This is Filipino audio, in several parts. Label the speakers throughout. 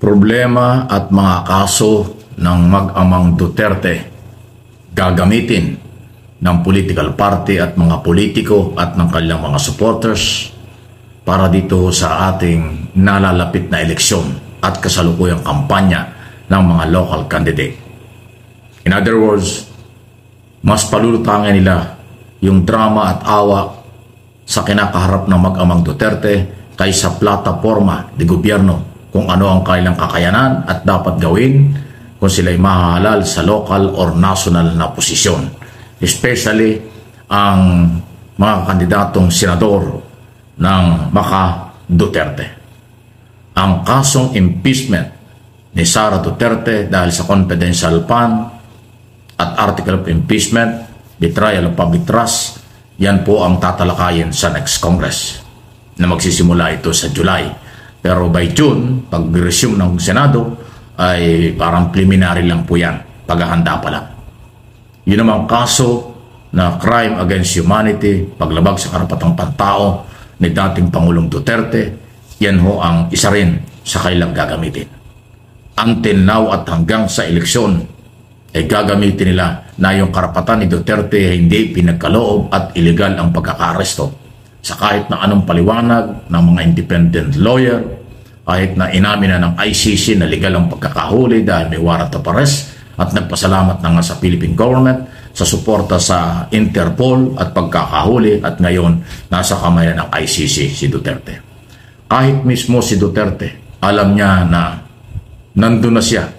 Speaker 1: Problema at mga kaso ng mag-amang Duterte gagamitin ng political party at mga politiko at ng kanilang mga supporters para dito sa ating nalalapit na eleksyon at kasalukuyang kampanya ng mga local candidate. In other words, mas palulutangin nila yung drama at awa sa kinakaharap ng mag-amang Duterte kaysa plataforma de gobyerno kung ano ang kanilang kakayanan at dapat gawin kung sila'y mahahalal sa local or national na posisyon. Especially ang mga kandidatong senador ng Maka Duterte. Ang kasong impeachment ni Sara Duterte dahil sa confidential fund at article of impeachment, betrayal of public trust, yan po ang tatalakayin sa next Congress na magsisimula ito sa July. Pero by June, pag-resume ng Senado, ay parang preliminary lang po yan, paghahanda pa lang. Yun namang kaso na crime against humanity, paglabag sa karapatang pantao ni dating Pangulong Duterte, yan ho ang isa rin sa kailang gagamitin. Until now at hanggang sa eleksyon, ay gagamitin nila na yung karapatan ni Duterte ay hindi pinagkaloob at illegal ang pagkakaresto sa kahit na anong paliwanag ng mga independent lawyer, kahit na inamin na ng ICC na legal ang pagkakahuli dahil may warrant of arrest at nagpasalamat na nga sa Philippine government sa suporta sa Interpol at pagkakahuli at ngayon nasa kamay ng ICC si Duterte. Kahit mismo si Duterte, alam niya na nandun na siya.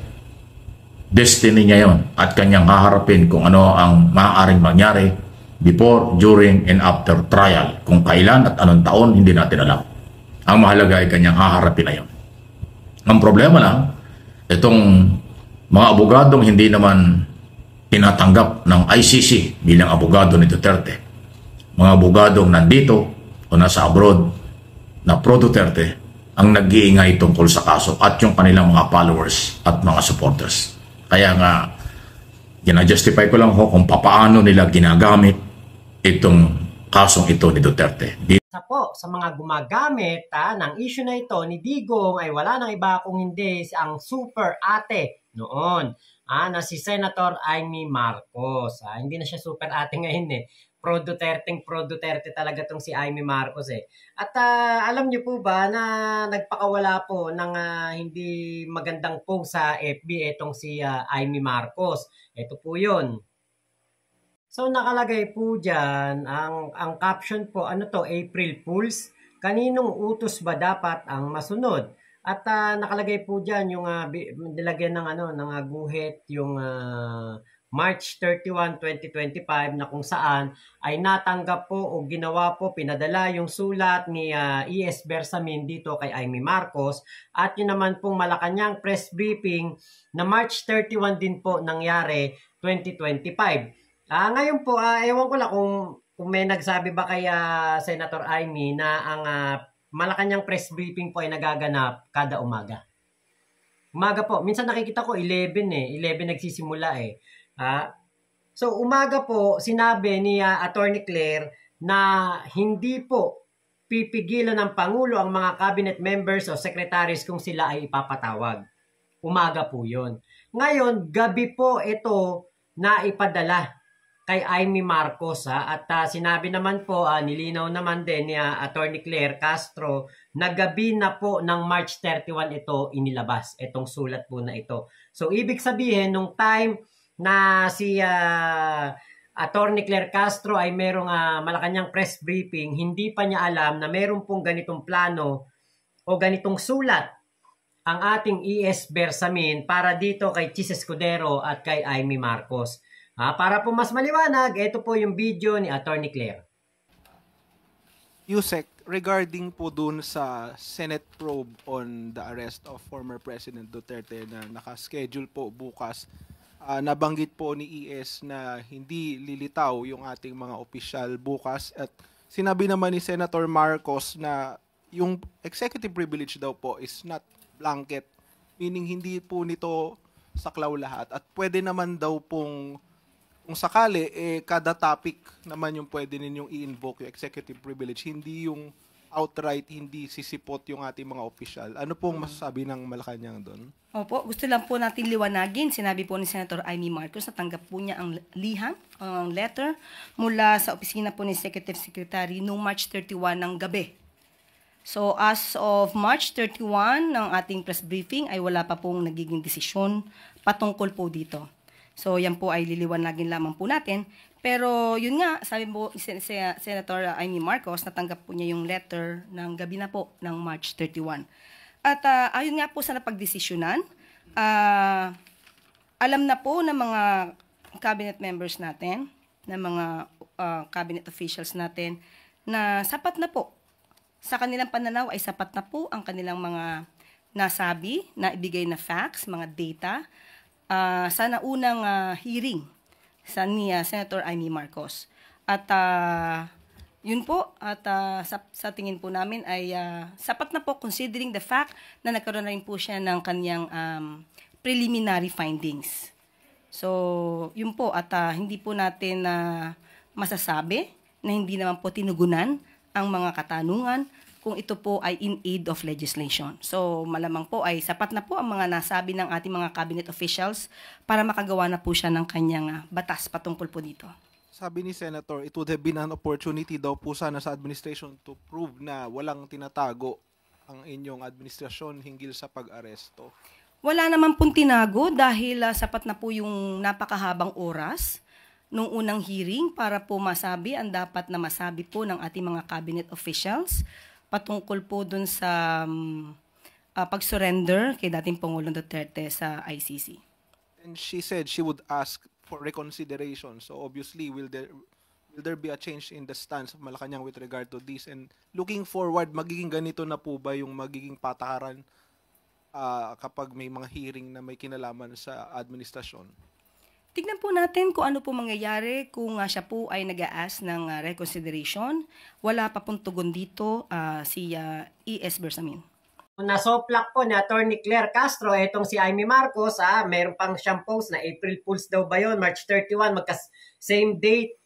Speaker 1: Destiny niya yon at kanyang haharapin kung ano ang maaaring mangyari before, during, and after trial. Kung kailan at anong taon, hindi natin alam. Ang mahalaga ay kanyang haharapin na yon. Ang problema lang, itong mga abogadong hindi naman tinatanggap ng ICC bilang abogado ni Duterte. Mga abogadong nandito o nasa abroad na pro-Duterte ang nag-iingay tungkol sa kaso at yung kanilang mga followers at mga supporters. Kaya nga, gina-justify ko lang ho kung papaano nila ginagamit itong kasong ito ni Duterte.
Speaker 2: Sa mga gumagamit ng issue na ito ni Digong ay wala nang iba kung hindi ang super ate noon na si Senator Amy Marcos. Hindi na siya super ate ngayon Pro-Duterte talaga tong si Amy Marcos At alam niyo po ba na nagpakawala po ng hindi magandang post sa FB itong si Amy Marcos. Ito po 'yon. So nakalagay po diyan ang caption po, ano to, April Fools, kaninong utos ba dapat ang masunod? At nakalagay po diyan yung nilagyan ng guhit yung March 31, 2025 na kung saan ay natanggap po o ginawa po, pinadala yung sulat ni E.S. Bersamin dito kay Amy Marcos at yun naman pong Malacanang press briefing na March 31 din po nangyari 2025. Ngayon po, ewan ko lang kung may nagsabi ba kay Senator Amy na ang Malacanang press briefing po ay nagaganap kada umaga. Umaga po. Minsan nakikita ko 11 11 nagsisimula So umaga po, sinabi ni Attorney Claire na hindi po pipigilan ng Pangulo ang mga cabinet members o secretaries kung sila ay ipapatawag. Umaga po yun. Ngayon, gabi po ito na ipadala kay Amy Marcos at sinabi naman po, nilinaw naman din ni Attorney Claire Castro na gabi na po ng March 31 ito inilabas, itong sulat po na ito. So ibig sabihin, nung time na si Attorney Claire Castro ay merong Malacanang press briefing, hindi pa niya alam na meron pong ganitong plano o ganitong sulat ang ating E.S. Bersamin para dito kay Chis Escudero at kay Amy Marcos. Para po mas maliwanag, ito po yung video ni Attorney Claire.
Speaker 3: Yusek, regarding po dun sa Senate probe on the arrest of former President Duterte na nakaschedule po bukas, nabanggit po ni ES na hindi lilitaw yung ating mga opisyal bukas at sinabi naman ni Senator Marcos na yung executive privilege daw po is not blanket, meaning hindi po nito saklaw lahat at pwede naman daw pong kung sakali, kada topic naman yung pwede ninyong i-invoke yung executive privilege, hindi yung outright hindi sisipot yung ating mga opisyal. Ano pong masasabi ng Malacanang doon?
Speaker 4: Opo, gusto lang po natin liwanagin. Sinabi po ni Senator Amy Marcos na tanggap po niya ang liham, ang letter mula sa opisina po ni Executive Secretary noong March 31 ng gabi. So as of March 31 ng ating press briefing ay wala pa pong nagiging desisyon patungkol po dito. So yan po ay liliwanagin lamang po natin. Pero yun nga, sabi po ni Senator Amy Marcos, natanggap po niya yung letter ng gabi na po ng March 31. At ayon nga po sa napagdesisyonan, alam na po ng mga cabinet members natin, ng mga cabinet officials natin, na sapat na po. Sa kanilang pananaw ay sapat na po ang kanilang mga nasabi, na ibigay na facts, mga data, sa naunang hearing sa ni Senator Amy Marcos. At yun po, at sa tingin po namin ay sapat na po considering the fact na nagkaroon na rin po siya ng kanyang preliminary findings. So, yun po, at hindi po natin masasabi na hindi naman po tinugunan ang mga katanungan kung ito po ay in aid of legislation. So, malamang po ay sapat na po ang mga nasabi ng ating mga cabinet officials para makagawa na po siya ng kanyang batas patungkol po dito.
Speaker 3: Sabi ni Senator, it would have been an opportunity daw po sana sa administration to prove na walang tinatago ang inyong administrasyon hinggil sa pag-aresto.
Speaker 4: Wala naman pong tinago dahil sapat na po yung napakahabang oras nung unang hearing para po masabi ang dapat na masabi po ng ating mga cabinet officials patungkol po dun sa pag-surrender kay dating Pangulong Duterte sa ICC.
Speaker 3: And she said she would ask for reconsideration. So obviously, will there be a change in the stance of Malacanang with regard to this? And looking forward, magiging ganito na po ba yung magiging patakaran kapag may mga hearing na may kinalaman sa administrasyon?
Speaker 4: Tignan po natin kung ano po mangyayari kung siya po ay nag-a-ask ng reconsideration. Wala pa pong tugon dito si E.S. Bersamin.
Speaker 2: Nasoplak po ni Attorney Claire Castro, etong si Amy Marcos, mayroon pang siyang post na April Fools daw ba yun, March 31, same date,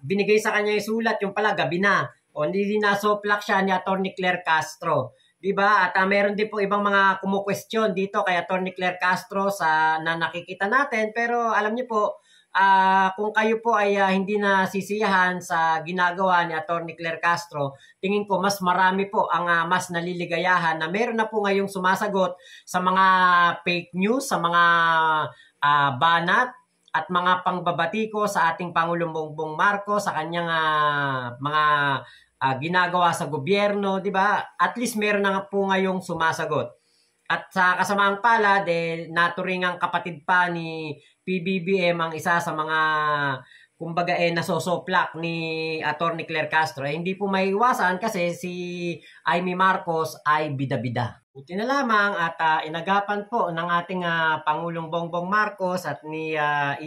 Speaker 2: binigay sa kanya yung sulat, yung pala gabi na. O hindi nasoplak siya ni Attorney Claire Castro. Diba? At meron din po ibang mga kumukwestiyon dito kay Attorney Claire Castro na nakikita natin, pero alam niyo po, kung kayo po ay hindi na sisiyahan sa ginagawa ni Attorney Claire Castro, tingin ko mas marami po ang mas naliligayahan na meron na po ngayong sumasagot sa mga fake news, sa mga banat at mga pangbabatiko sa ating Pangulong Bongbong Marcos, sa kanyang mga ginagawa sa gobyerno, di ba? At least meron na po ngayong sumasagot. At sa kasamaang palad, naturingang kapatid pa ni PBBM ang isa sa mga kumbaga nasosoplak ni Attorney Claire Castro. Hindi po maiwasan kasi si Amy Marcos ay bida-bida. Buti na lamang at inagapan po ng ating Pangulong Bongbong Marcos at ni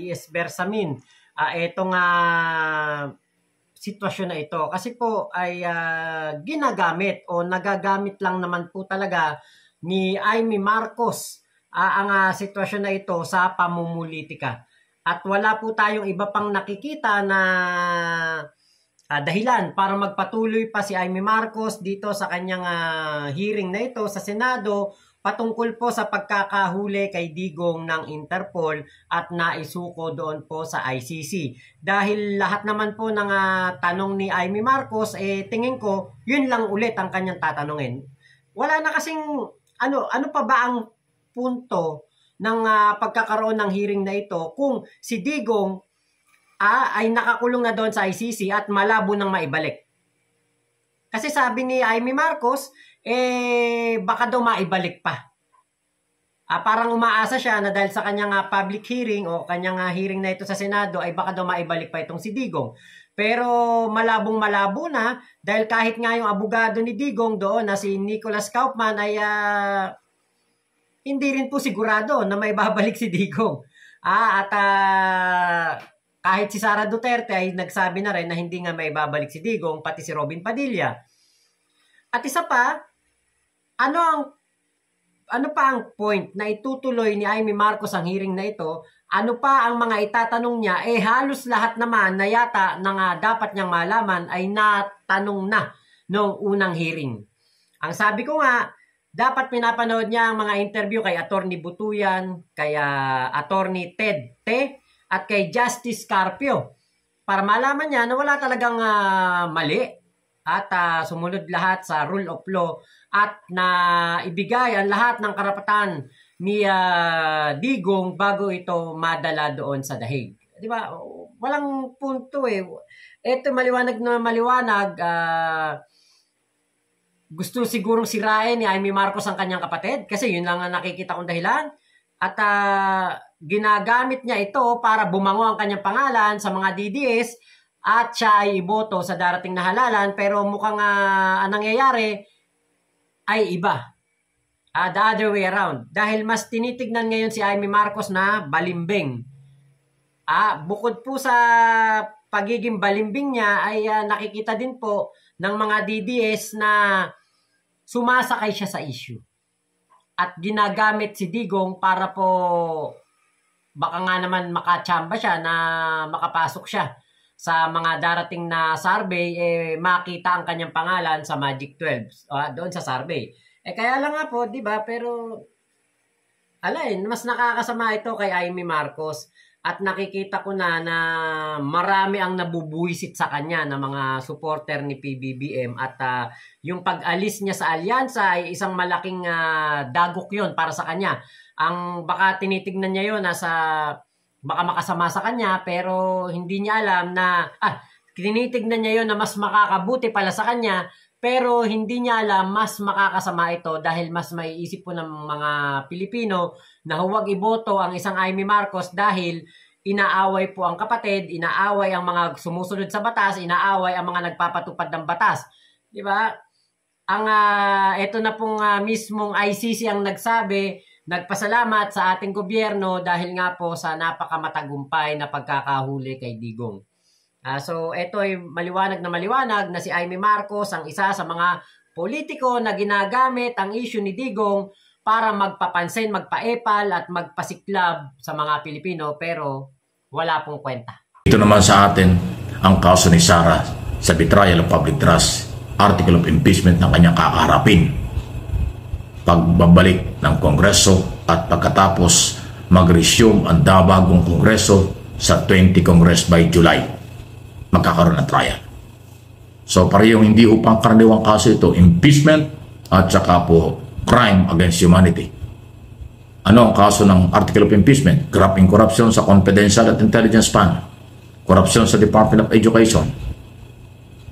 Speaker 2: E.S. Bersamin itong sitwasyon na ito. Kasi po ay ginagamit o nagagamit lang naman po talaga ni Amy Marcos ang sitwasyon na ito sa pamumulitika. At wala po tayong iba pang nakikita na dahilan para magpatuloy pa si Amy Marcos dito sa kanyang hearing na ito sa Senado patungkol po sa pagkakahuli kay Digong ng Interpol at naisuko doon po sa ICC. Dahil lahat naman po ng tanong ni Amy Marcos, tingin ko, yun lang ulit ang kanyang tatanungin. Wala na kasing ano pa ba ang punto ng pagkakaroon ng hearing na ito kung si Digong ay nakakulong na doon sa ICC at malabo nang maibalik. Kasi sabi ni Amy Marcos, baka daw maibalik pa. Parang umaasa siya na dahil sa kanyang public hearing o kanyang hearing na ito sa Senado ay baka daw maibalik pa itong si Digong. Pero malabong-malabo na dahil kahit nga yung abogado ni Digong doon na si Nicholas Kaufman ay hindi rin po sigurado na may babalik si Digong. Kahit si Sara Duterte ay nagsabi na rin na hindi nga may babalik si Digong, pati si Robin Padilla. At isa pa, ano pa ang point na itutuloy ni Amy Marcos ang hearing na ito? Ano pa ang mga itatanong niya? Halos lahat naman na yata na dapat niyang malaman ay natanong na noong unang hearing. Ang sabi ko nga, dapat pinapanood niya ang mga interview kay Attorney Butuyan, kay Attorney Ted Te, at kay Justice Carpio para malaman niya na wala talagang mali at sumunod lahat sa rule of law at na ibigay ang lahat ng karapatan ni Digong bago ito madala doon sa dahig. Di ba? Walang punto eh. Ito maliwanag na maliwanag. Gusto sigurong sirain ni Amy Marcos ang kanyang kapatid kasi yun lang ang nakikita kong dahilan. At ginagamit niya ito para bumango ang kanyang pangalan sa mga DDS at siya ay iboto sa darating na halalan, pero mukhang ang nangyayari ay iba. The other way around. Dahil mas tinitignan ngayon si Amy Marcos na balimbing. Bukod po sa pagiging balimbing niya ay nakikita din po ng mga DDS na sumasakay siya sa issue. At ginagamit si Digong para po baka nga naman makachamba siya na makapasok siya sa mga darating na survey, makita ang kanyang pangalan sa Magic 12 doon sa survey. Kaya lang nga po, di ba? Pero mas nakakasama ito kay Amy Marcos. At nakikita ko na marami ang nabubuwisit sa kanya ng mga supporter ni PBBM at yung pag-alis niya sa alyansa ay isang malaking dagok yon para sa kanya. Ang baka tinitignan niya yon baka makasama sa kanya pero hindi niya alam na tinitignan niya yon na mas makakabuti pala sa kanya pero hindi niya alam mas makakasama ito dahil mas maiisip po ng mga Pilipino na huwag iboto ang isang Amy Marcos dahil inaaway po ang kapatid, inaaway ang mga sumusunod sa batas, inaaway ang mga nagpapatupad ng batas. Di ba? Ito na pong mismong ICC ang nagsabi, nagpasalamat sa ating gobyerno dahil nga po sa napakamatagumpay na pagkakahuli kay Digong. So ito ay maliwanag na si Amy Marcos ang isa sa mga politiko na ginagamit ang issue ni Digong para magpapansin, magpaepal at magpasiklab sa mga Pilipino pero wala pong kwenta.
Speaker 1: Ito naman sa atin ang kaso ni Sara sa betrayal of public trust, article of impeachment ng kanyang kakaharapin. Pagbabalik ng Kongreso at pagkatapos mag-resume ang bagong Kongreso sa 20 Congress by July. Magkakaroon ng trial. So parehong hindi upang karaniwang kaso ito, impeachment at saka po crime against humanity. Ano ang kaso ng article of impeachment? Grabbing corruption sa confidential at intelligence fund, corruption sa Department of Education,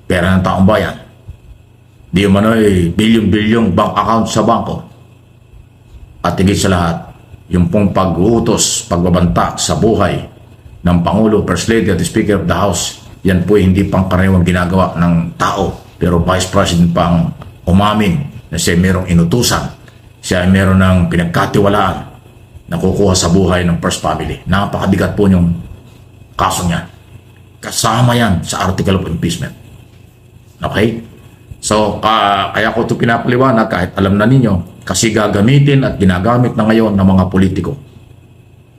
Speaker 1: pera ng taong bayan, di umano'y bilyong-bilyong bank account sa bangko, at higit sa lahat, yung pong pag-uutos, pagbabanta sa buhay ng Pangulo, First Lady at the Speaker of the House. Yan po hindi pang karaniwang ginagawa ng tao. Pero Vice President pang umamin na siya merong inutusan. Siya meron ng pinagkatiwalaan na kukuha sa buhay ng First Family. Napakabigat po yung kaso niya. Kasama yan sa article of impeachment. Okay? So, kaya ko ito pinapaliwanag kahit alam na ninyo kasi gagamitin at ginagamit na ngayon ng mga politiko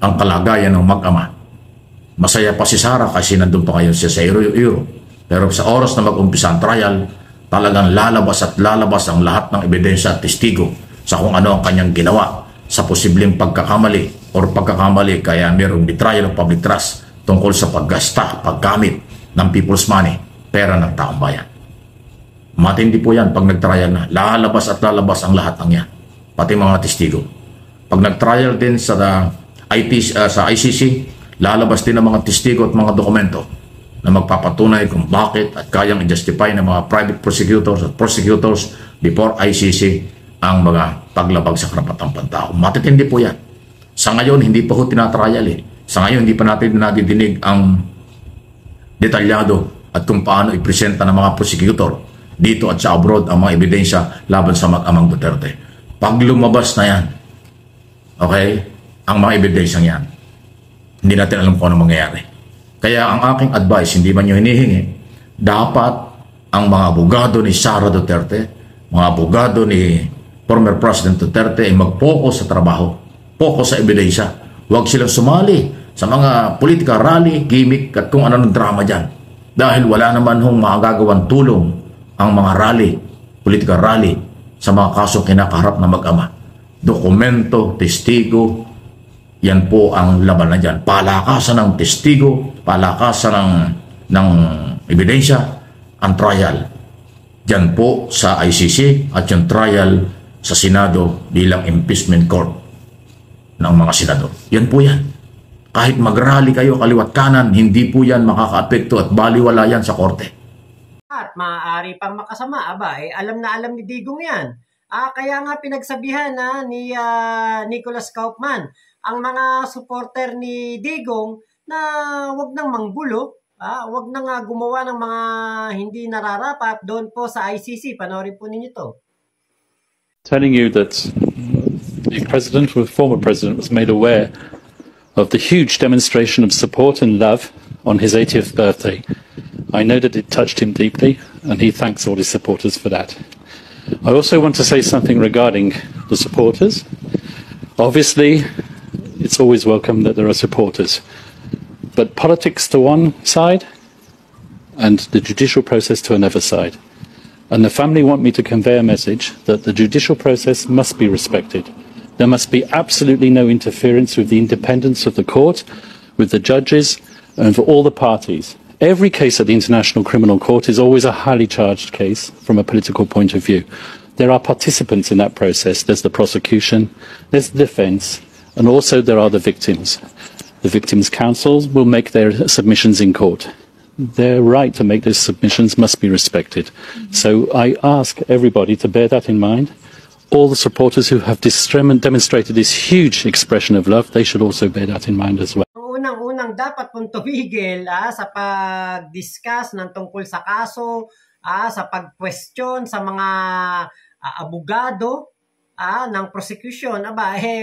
Speaker 1: ang kalagayan ng mag-ama. Masaya pa si Sara kasi nandun pa ngayon siya sa Europe. Pero sa oras na mag-umpisa ang trial, talagang lalabas at lalabas ang lahat ng ebidensya at testigo sa kung ano ang kanyang ginawa sa posibleng pagkakamali or pagkakamali kaya mayroong betrayal of public trust tungkol sa paggasta, paggamit ng people's money, pera ng taong bayan. Matindi po yan pag nag-trial na. Lalabas at lalabas ang lahat ng yan. Pati mga testigo. Pag nag-trial din sa ICC, lalabas din ang mga testigo at mga dokumento na magpapatunay kung bakit at kayang i-justify ng mga private prosecutors before ICC ang mga paglabag sa karapatang pantao. Matitindi po yan. Sa ngayon, hindi pa ho tinatrial eh. Sa ngayon, hindi pa natin nadidinig ang detalyado at kung paano i-presenta ng mga prosecutor dito at sa abroad ang mga ebidensya laban sa mag-amang Duterte. Pag lumabas na yan, okay, ang mga ebidensyang yan, hindi natin alam kung ano mangyayari. Kaya ang aking advice, hindi man nyo hinihingi, dapat ang mga abogado ni Sara Duterte, mga abogado ni former President Duterte ay mag-focus sa trabaho, focus sa ebidensya. Huwag silang sumali sa mga politika rally, gimmick at kung ano ng drama dyan. Dahil wala naman hong magagawang tulong ang mga rally, political rally sa mga kaso kinakaharap na mag-ama. Dokumento, testigo, yan po ang laban na dyan. Palakasan ng testigo, palakasan ng ebidensya, ang trial. Diyan po sa ICC at yung trial sa Senado bilang impeachment court ng mga senador. Yan po yan. Kahit mag-rally kayo kaliwat kanan, hindi po yan makaka-apekto at baliwala yan sa korte.
Speaker 2: At maaari pang makasama, alam na alam ni Digong yan. Kaya nga pinagsabihan ni Nicholas Kaufman ang mga supporter ni Digong na wag nang manggulo, wag nang gumawa ng mga hindi nararapat doon po sa ICC. Panoorin po ninyo to.
Speaker 5: Telling you that the president, or former president, was made aware of the huge demonstration of support and love on his 80th birthday. I know that it touched him deeply, and he thanks all his supporters for that. I also want to say something regarding the supporters. Obviously, it's always welcome that there are supporters, but politics to one side and the judicial process to another side. And the family want me to convey a message that the judicial process must be respected. There must be absolutely no interference with the independence of the court, with the judges, and for all the parties. Every case at the International Criminal Court is always a highly charged case from a political point of view. There are participants in that process. There's the prosecution, there's the defense, and also there are the victims. The victims' counsels will make their submissions in court. Their right to make those submissions must be respected. So I ask everybody to bear that in mind. All the supporters who have demonstrated this huge expression of love, they should also bear that in mind as well.
Speaker 2: Unang-unang dapat pong tumigil sa pag-discuss ng tungkol sa kaso, sa pag-question sa mga abogado ng prosecution.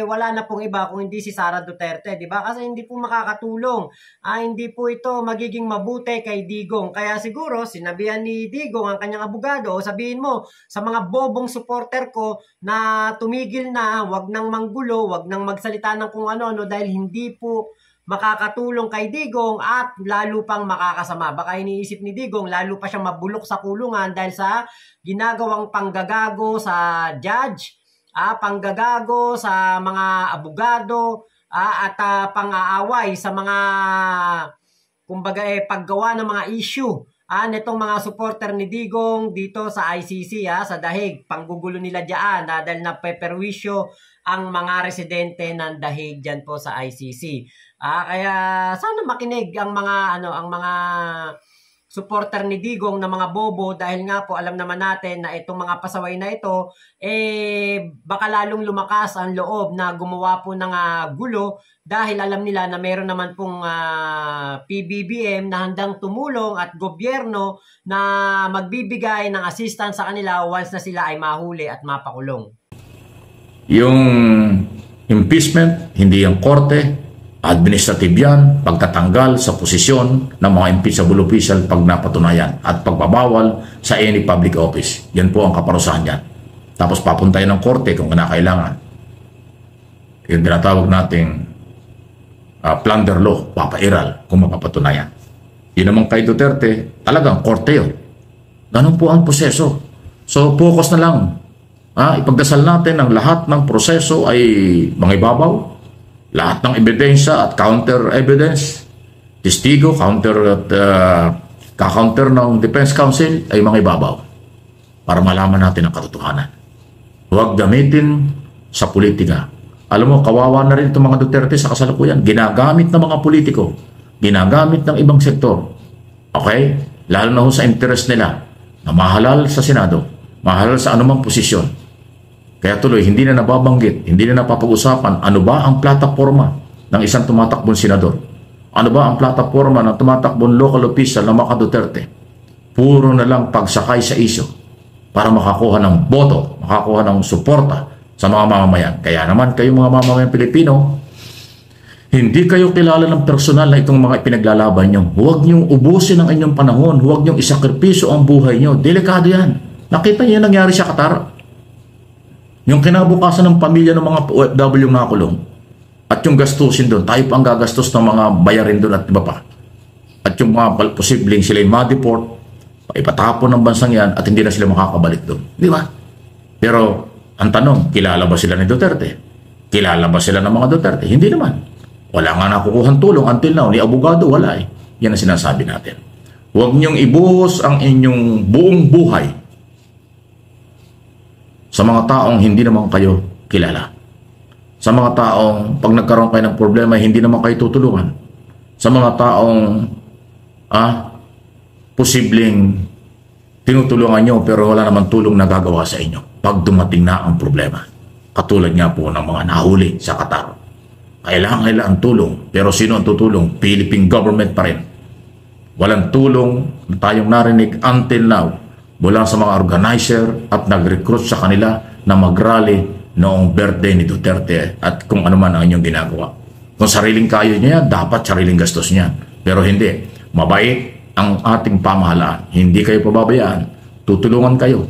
Speaker 2: Wala na pong iba kung hindi si Sara Duterte, di ba? Kasi hindi po makakatulong. Hindi po ito magiging mabuti kay Digong. Kaya siguro sinabihan ni Digong ang kanyang abogado, sabihin mo sa mga bobong supporter ko na tumigil na, wag nang manggulo, wag nang magsalita ng kung ano-ano dahil hindi po makakatulong kay Digong at lalo pang makakasama. Baka iniisip ni Digong, lalo pa siyang mabulok sa kulungan dahil sa ginagawang panggagago sa judge, panggagago sa mga abogado, at pang-aaway sa mga paggawa ng mga issue nitong mga supporter ni Digong dito sa ICC, sa Dahig. Panggugulo nila diyan dahil napeperwisyo ang mga residente ng Dahig diyan po sa ICC. Kaya sana makinig ang mga supporter ni Digong na mga bobo dahil nga po alam naman natin na itong mga pasaway na ito baka lalong lumakas ang loob na gumawa po ng gulo dahil alam nila na meron naman pong PBBM na handang tumulong at gobyerno na magbibigay ng assistance sa kanila once na sila ay mahuli at mapakulong.
Speaker 1: Yung impeachment, hindi yung korte, administrative yan, pagtatanggal sa posisyon ng mga impeachable official pag napatunayan at pagbabawal sa any public office. Yan po ang kaparusahan yan. Tapos papuntayan ng korte kung kinakailangan. Yung tinatawag nating plunder law, papairal kung mapapatunayan. Yun naman kay Duterte, talagang korte yun. Ganun po ang proseso. So focus na lang. Ipagdasal natin ang lahat ng proseso ay mangibabaw. Lahat ng ebidensya at counter evidence, testigo, ka-counter ng Defense Council ay mangibabaw para malaman natin ang katotohanan. Huwag gamitin sa politika. Alam mo, kawawa na rin itong mga Duterte sa kasalukuyan. Ginagamit ng mga politiko, ginagamit ng ibang sektor. Okay? Lalo na sa interest nila na mahalal sa Senado, mahalal sa anumang posisyon. Kaya tuloy, hindi na nababanggit, hindi na napapag-usapan ano ba ang plataforma ng isang tumatakbong senador. Ano ba ang plataforma ng tumatakbong local official na Maka Duterte. Puro na lang pagsakay sa isyo para makakuha ng boto, makakuha ng suporta sa mga mamamayan. Kaya naman kayo mga mamamayan Pilipino, hindi kayo kilala ng personal na itong mga ipinaglalaban nyo. Huwag niyong ubusin ang inyong panahon, huwag niyong isakripisyo ang buhay nyo. Delikado yan. Nakita niyo nangyari sa Qatar. Yung kinabukasan ng pamilya ng mga OFW na kulong at yung gastusin doon, tayo pa ang gagastos ng mga bayarin doon at iba pa. At yung mga posibleng sila yung ma-deport, ipatapon ng bansang yan at hindi na sila makakabalik doon. Di ba? Pero ang tanong, kilala ba sila ni Duterte? Kilala ba sila ng mga Duterte? Hindi naman. Wala nga nakukuhang tulong until now. Ni abogado, wala eh. Yan ang sinasabi natin. Huwag niyong ibuhos ang inyong buong buhay sa mga taong hindi naman kayo kilala. Sa mga taong pag nagkaroon kayo ng problema, hindi naman kayo tutulungan. Sa mga taong posibleng tinutulungan nyo pero wala naman tulong na gagawa sa inyo pag dumating na ang problema. Katulad nga po ng mga nahuli sa Qatar. Kailangan tulong. Pero sino ang tutulong? Philippine government pa rin. Walang tulong na tayong narinig until now mula sa mga organizer at nag-recruit sa kanila na mag-rally noong birthday ni Duterte at kung ano man ang inyong ginagawa. Kung sariling kayo niya, dapat sariling gastos niya. Pero hindi. Mabait ang ating pamahalaan. Hindi kayo pababayaan. Tutulungan kayo.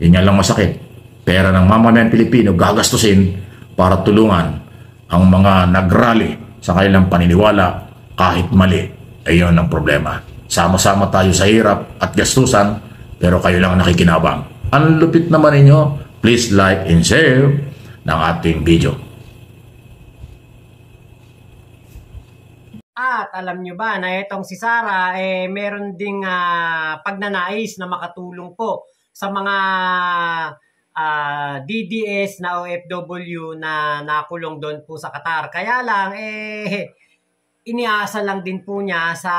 Speaker 1: Yan lang masakit. Pera ng mamamayang Pilipino gagastusin para tulungan ang mga nag-rally sa kanilang paniniwala kahit mali. Ayun ang problema. Sama-sama tayo sa hirap at gastusan pero kayo lang nakikinabang. Ang lupit naman ninyo. Please like and share ng ating video.
Speaker 2: At alam nyo ba na itong si Sara meron ding pagnanais na makatulong po sa mga DDS na OFW na nakulong doon po sa Qatar. Kaya lang iniasa lang din po niya sa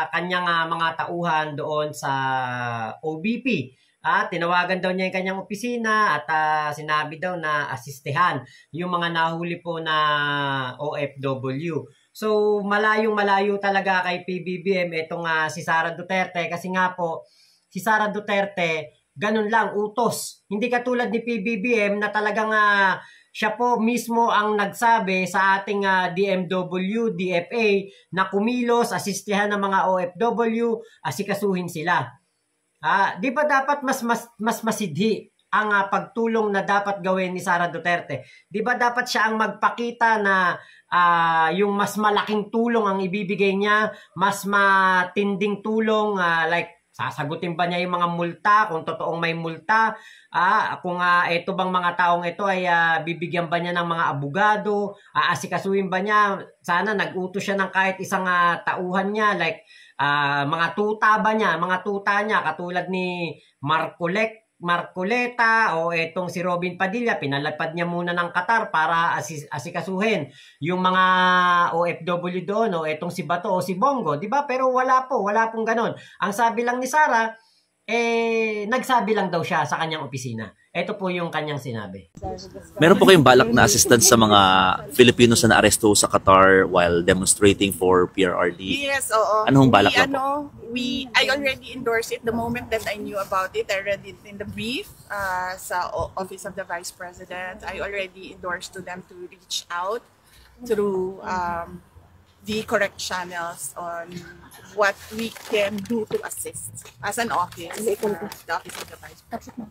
Speaker 2: kanyang mga tauhan doon sa OBP. Tinawagan daw niya yung kanyang opisina at sinabi daw na asistehan yung mga nahuli po na OFW. So malayong-malayo talaga kay PBBM itong si Sara Duterte kasi nga po si Sara Duterte ganun lang, utos. Hindi katulad ni PBBM na talagang siya po mismo ang nagsabi sa ating DMW, DFA na kumilos, asistihan ng mga OFW, asikasuhin sila. Di ba dapat mas masidhi ang pagtulong na dapat gawin ni Sara Duterte? Di ba dapat siya ang magpakita na yung mas malaking tulong ang ibibigay niya, mas matinding tulong like sasagutin ba niya yung mga multa kung totoong may multa? Kung ito bang mga taong ito ay bibigyan ba niya ng mga abogado? Asikasuhin ba niya? Sana nag-utos siya ng kahit isang tauhan niya like mga tuta ba niya? Mga tuta niya katulad ni Marcoleta o etong si Robin Padilla, pinalapad niya muna ng Qatar para asikasuhin yung mga OFW doon o etong si Bato o si Bongo, di ba? Pero wala pong ganon. Ang sabi lang ni Sara, nagsabi lang daw siya sa kanyang opisina. Ito po yung kanyang sinabi.
Speaker 6: Meron po kayong balak na assistance sa mga Filipinos na naaresto sa Qatar while demonstrating for PRRD?
Speaker 7: Yes, oo.
Speaker 6: Anong balak na po?
Speaker 7: I already endorsed it the moment that I knew about it. I read it in the brief sa Office of the Vice President. I already endorsed to them to reach out through the correct channels on what we can do to assist as an office, the Office of the Vice President.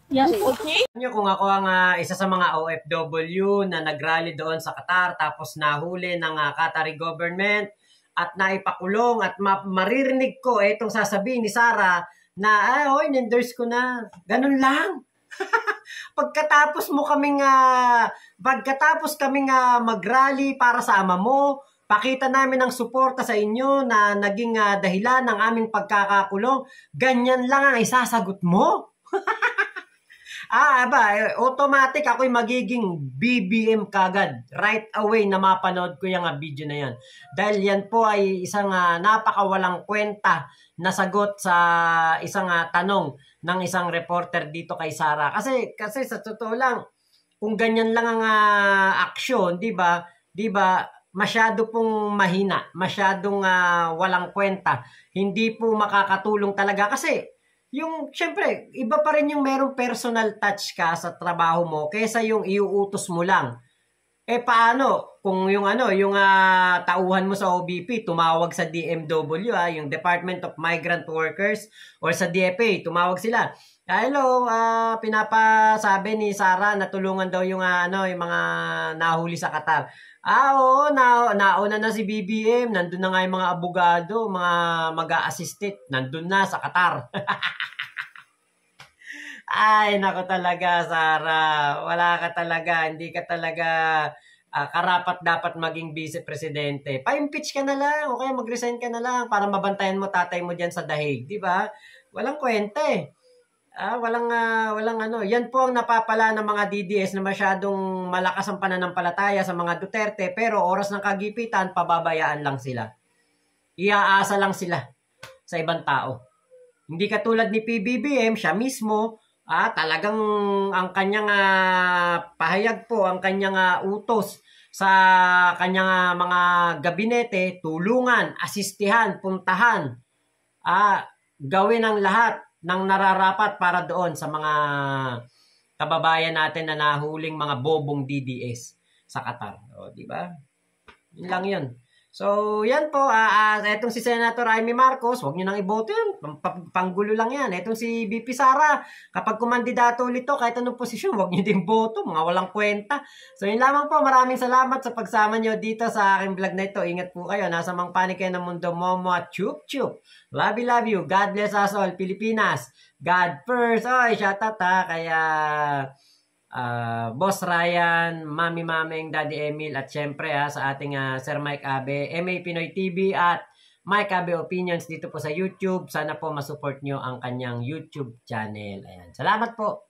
Speaker 8: Yeah.
Speaker 7: Okay.
Speaker 2: Kung ako ang isa sa mga OFW na nagrally doon sa Qatar tapos nahuli ng Qatari government at naipakulong at maririnig ko itong sasabihin ni Sara na in-endorse ko na. Ganun lang. Pagkatapos kaming mag-rally para sa ama mo, pakita namin ang suporta sa inyo na naging dahilan ng aming pagkakakulong, ganyan lang ang isasagot mo? Automatic ako'y magiging BBM kagad. Right away na mapanood ko yung video na yan. Dahil yan po ay isang napakawalang kwenta na sagot sa isang tanong ng isang reporter dito kay Sara. Kasi sa totoo lang, kung ganyan lang ang aksyon, di ba, masyado pong mahina, masyadong walang kwenta. Hindi po makakatulong talaga kasi syempre, iba pa rin yung merong personal touch ka sa trabaho mo kaysa yung iuutos mo lang. Paano kung yung tauhan mo sa OBP tumawag sa DMW, yung Department of Migrant Workers, or sa DFA, tumawag sila. Hello, pinapasabi ni Sara na tulungan daw yung yung mga nahuli sa Qatar. Oo, nauna na si BBM, nandun na nga yung mga abogado, mga mag-a-assisted, nandun na sa Qatar. Ay, nako talaga, Sara. Wala ka talaga. Hindi ka talaga karapat dapat maging vice-presidente. Pa-impeach ka na lang o kaya mag-resign ka na lang para mabantayan mo tatay mo dyan sa dahig. Di ba? Walang kwenta eh. Walang Yan po ang napapala ng mga DDS na masyadong malakas ang pananampalataya sa mga Duterte, pero oras ng kagipitan, pababayaan lang sila. Iaasa lang sila sa ibang tao. Hindi katulad ni PBBM, siya mismo, talagang ang kanyang pahayag po, ang kanyang utos sa kanyang mga gabinete, tulungan, asistihan, puntahan, gawin ang lahat ng nararapat para doon sa mga kababayan natin na nahuling mga bobong DDS sa Qatar. O, di ba? Yun lang yun. So, yan po. Etong si Senator Amy Marcos, huwag nyo nang iboto yan. Panggulo lang yan. Etong si BP Sara, kapag kumandidato ulit to, kahit anong posisyon, huwag nyo din boto. Mga walang kwenta. So, yun lamang po. Maraming salamat sa pagsama nyo dito sa aking vlog na ito. Ingat po kayo. Nasa mang panig kayo ng mundo. Momo at chup chup. Love you. God bless us all. Pilipinas. God first. Oy, shout out kaya Boss Ryan, Mami Mameng, Daddy Emil, at syempre sa ating Sir Mike Abe, MA Pinoy TV, at Mike Abe Opinions dito po sa YouTube. Sana po masupport nyo ang kanyang YouTube channel. Ayan. Salamat po.